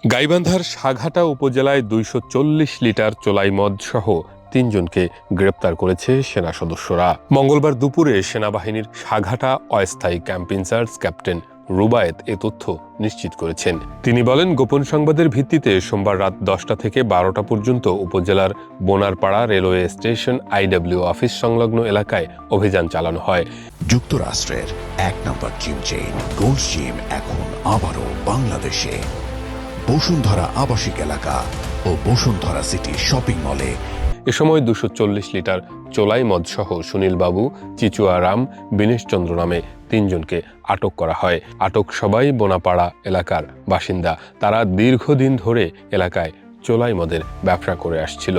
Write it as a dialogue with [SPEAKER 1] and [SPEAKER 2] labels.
[SPEAKER 1] গাইবান্ধার সাঘাটা উপজেলায় ২৪০ লিটার চোলাই মদ সহ ৩ জনকে গ্রেপ্তার করেছে সেনা সদস্যরা। মঙ্গলবার দুপুরে সেনাবাহিনীর সাঘাটা অস্থায়ী ক্যাম্প ইনচার্জ ক্যাপ্টেন রুবায়েত এ তথ্য নিশ্চিত করেছেন। তিনি বলেন, গোপন সংবাদের ভিত্তিতে সোমবার রাত ১০টা থেকে ১২টা পর্যন্ত উপজেলার Bonarpara railway station IW office সংলগ্ন এলাকায় অভিযান চালানো হয়।
[SPEAKER 2] যুক্তরাষ্ট্রের ১ নম্বর জিম চেইন গোল্ড জিম এখন আবারও বাংলাদেশে। বসুন্ধরা আবাসিক এলাকা ও বসুন্ধরা সিটি শপিং মলে
[SPEAKER 1] এ সময় ২৪০ লিটার চোলাই মদ সহ সুনীল বাবু, চিচুয়া রাম, বিনেশ চন্দ্র নামে ৩ জনকে আটক করা হয়। আটক সবাই বোনাপাড়া এলাকার বাসিন্দা। তারা দীর্ঘদিন ধরে এলাকায় চোলাই মদের ব্যবসা করে আসছিল।